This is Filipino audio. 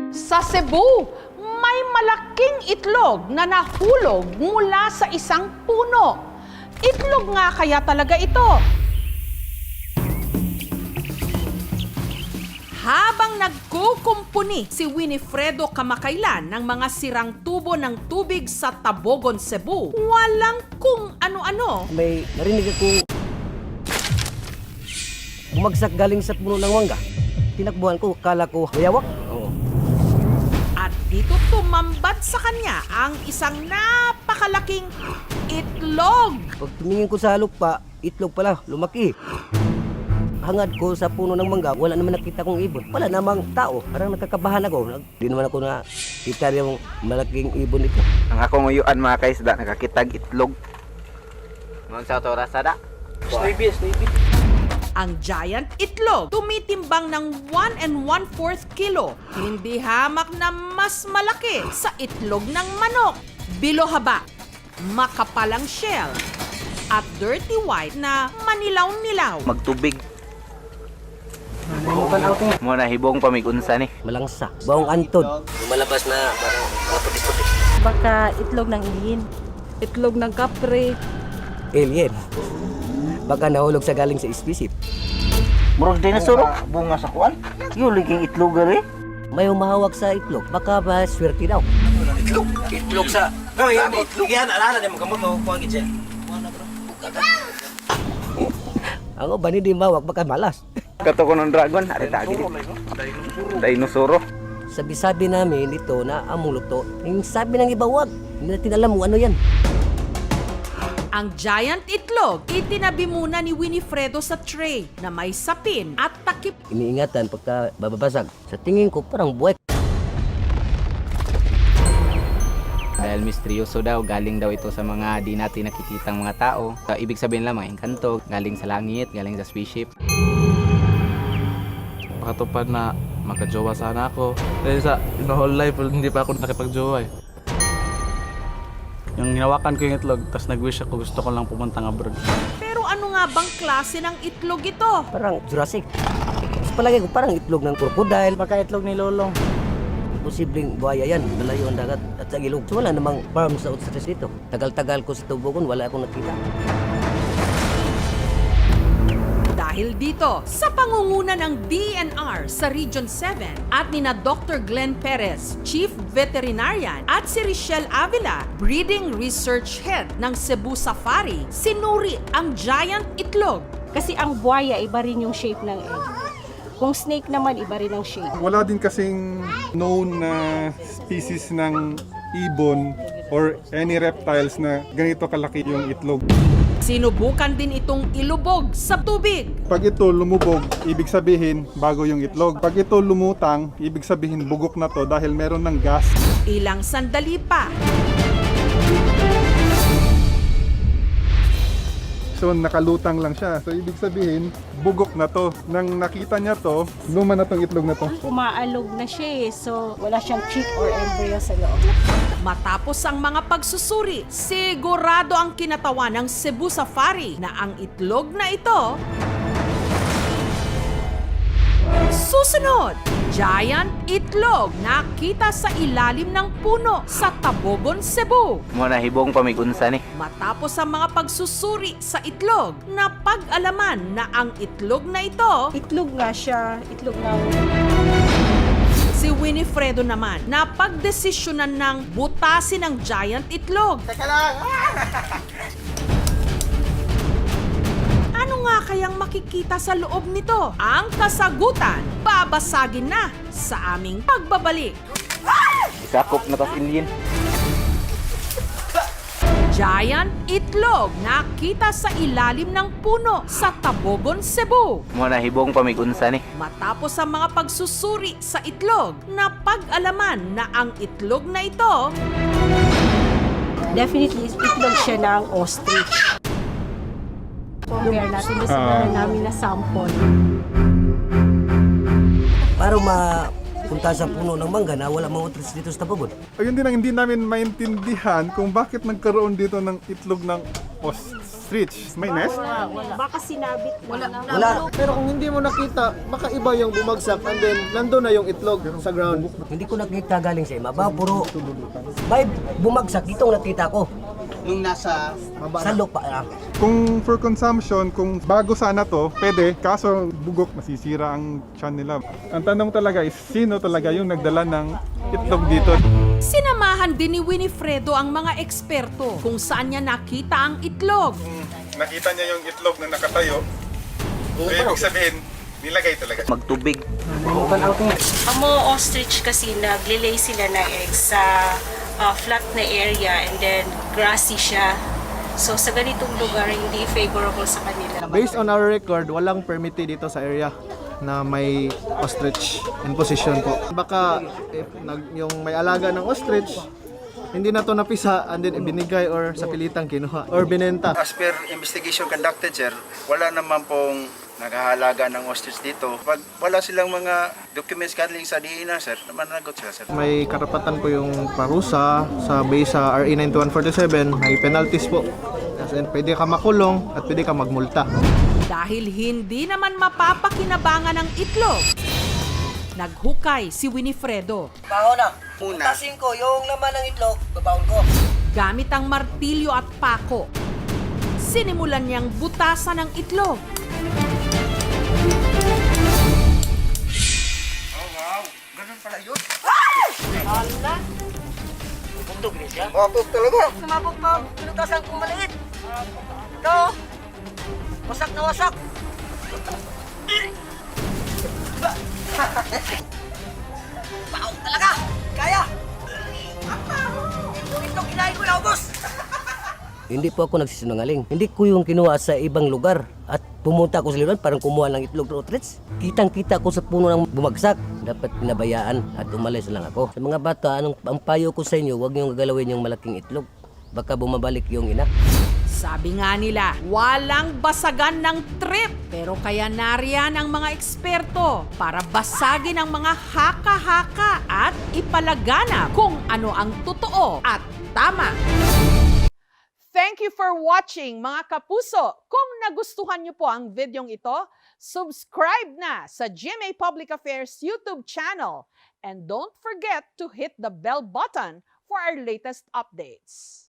Sa Cebu, may malaking itlog na nahulog mula sa isang puno. Itlog nga kaya talaga ito. Habang nagkukumpuni si Winifredo kamakailan ng mga sirang tubo ng tubig sa Tabogon, Cebu, walang kung ano-ano. May narinig ako bumagsak galing sa puno ng mangga. Tinakbuhan ko, kala ko mayawak. Oo. At dito tumambad sa kanya ang isang napakalaking itlog. Pag tumingin ko sa lupa, itlog pala, lumaki. Hangad ko sa puno ng mangga, wala naman nakita kong ibon. Wala namang tao. Parang nakakabahan ako. Hindi naman ako nakita yung malaking ibon ito. Ang akong uyuan mga kaisda, nakakitag itlog. Mga sa oras sada. Snippy. Ang giant itlog, tumitimbang ng 1 1/4 kilo. Hindi hamak na mas malaki sa itlog ng manok. Bilohaba, makapalang shell, at dirty white na manilaw-nilaw. Magtubig. Muna hibong pamigunsa ni. Malangsa. Baong antod. Lumalabas na parang puti-puti. Baka itlog ng alien. Itlog ng kapre. Alien. Baka nahulog sa galing sa ispisip. Murag dinosaur. Bunga sa kuan. Yung liging itlog gali. May humahawak sa itlog. Baka ba swerte daw. Itlog sa... No, yan, itlog yan. Alala, di mo kamot mo. Kuha gid siya. Ang uban hindi mawak, baka malas. Kato ko ng dragon. Ari tagi. Dinosaur. Sabi-sabi namin ito na among luto. Yung sabi ng iba, wag. Hindi natin alam kung ano yan. Ang giant itlog, itinabi muna ni Winifredo sa tray na may sapin at takip. Iniingatan pagka bababasag. Sa tingin ko, parang buwek. Dahil misteryoso daw, galing daw ito sa mga di natin nakikitang mga tao. So, ibig sabihin lang mga engkanto, galing sa langit, galing sa spaceship. Makatupad na makajowa sana ako. Dahil sa whole life, hindi pa ako nakipagjowa eh. Yung hinawakan ko yung itlog, tapos nag-wish ako, gusto ko lang pumunta ng abroad. Pero ano nga bang klase ng itlog ito? Parang Jurassic. Sa palagay ko, parang itlog ng crocodile. Baka itlog ni Lolong. Posibleng buhaya yan. Malayo ang dagat at sa ilog. So, wala namang farm sa Utsares dito. Tagal-tagal ko sa Tubogon, wala akong nakita. Dahil dito, sa pangunguna ng DNR sa Region 7 at nina Dr. Glenn Perez, Chief Veterinarian, at si Richelle Avila, Breeding Research Head ng Cebu Safari, sinuri ang giant itlog. Kasi ang buhaya, iba rin yung shape ng egg. Kung snake naman, iba rin ang shape. Wala din kasing known na species ng ibon or any reptiles na ganito kalaki yung itlog. Sinubukan din itong ilubog sa tubig. Pag ito lumubog, ibig sabihin bago yung itlog. Pag ito lumutang, ibig sabihin bugok na to dahil meron ng gas. Ilang sandali pa, So nakalutang lang siya. So ibig sabihin, bugok na to. Nang nakita niya to, luma na tong itlog na to. Umaalog na siya eh. So, wala siyang chick or embryo sa loob. matapos ang mga pagsusuri, sigurado ang kinatawan ng Cebu Safari na ang itlog na ito susunod. Giant itlog nakita sa ilalim ng puno sa Tabogon, Cebu. Muna hibong pamigunsa ni. Matapos ang mga pagsusuri sa itlog, napag-alaman na ang itlog na ito, Itlog nga siya. Itlog ng... si Winifredo naman, napagdesisyonan ng butasin ang giant itlog. Teka lang! Ano nga kayang makikita sa loob nito? Ang kasagutan, babasagin na sa aming pagbabalik. Isakop na tas alien. Giant itlog nakita sa ilalim ng puno sa Tabogon, Cebu. Muna hibong pamigunsa ni. Matapos ang mga pagsusuri sa itlog, napag-alaman na ang itlog na ito Definitely, itlog siya ng ostrich. Compare natin doon sa meron namin na sample. Para mapunta sa puno ng mangga na wala mga utris dito sa Tabogon. Ayun din ang hindi namin maintindihan kung bakit nagkaroon dito ng itlog ng ostrich. ostrich. May nest? Baka sinabit wala. Wala. Pero kung hindi mo nakita, baka iba yung bumagsak and then nandun na yung itlog sa ground. Hindi ko nakita galing sa ibabaw, puro may bumagsak ditong nakita ko. Yung nasa Sa lupa lang. Kung for consumption, kung bago sana to, pwede. Kaso bugok, masisira ang tiyan nila. Ang tanong talaga is, sino talaga yung nagdala ng itlog dito? Sinamahan din ni Winifredo ang mga eksperto kung saan niya nakita ang itlog. Nakita niya yung itlog na nakatayo. So, ibig sabihin, nilagay talaga. Magtubig. Ang mga ostrich kasi naglilay sila ng eggs sa flat na area and then grassy siya. So sa ganitong lugar, hindi favorable sa kanila. Based on our record, walang permitted dito sa area na may ostrich in position po. Baka if yung may alaga ng ostrich, hindi na to napisa and then ibinigay or sa pilitang kinuha or binenta. As per investigation conducted, sir, wala naman pong naghahalaga ng ostrich dito. Pag wala silang mga documents galing sa DINA, sir, managot sila, sir. May karapatan po yung parusa sa base sa RA 9147, may penalties po. As in, pwede ka makulong at pwede ka magmulta. Dahil hindi naman mapapakinabangan ng itlog, naghukay si Winifredo. Baho na. Tasin ko yung laman ng itlog, babaon ko. Gamit ang martilyo at pako, sinimulan niyang butasan ng itlog. Mabog talaga. Mabog pa. Pinutasan kong maliit. Ito. Wasak na wasak. Baon talaga. Kaya. Ito kinain ko na ubos. Hindi po ako nagsisinungaling. Hindi ko yung kinuha sa ibang lugar. At pumunta ako sa lugar, parang kumuha ng itlog ng ostrich. Kitang-kita ko sa puno ng bumagsak. Dapat pinabayaan at umalis lang ako. Sa mga bata, ang payo ko sa inyo, huwag niyong gagalawin yung malaking itlog. Baka bumabalik yung ina. Sabi nga nila, walang basagan ng trip. Pero kaya nariyan ang mga eksperto para basagin ang mga haka-haka at ipalaganap kung ano ang totoo at tama. Thank you for watching, mga kapuso. Kung nagustuhan niyo po ang videong ito, subscribe na sa GMA Public Affairs YouTube channel. And don't forget to hit the bell button for our latest updates.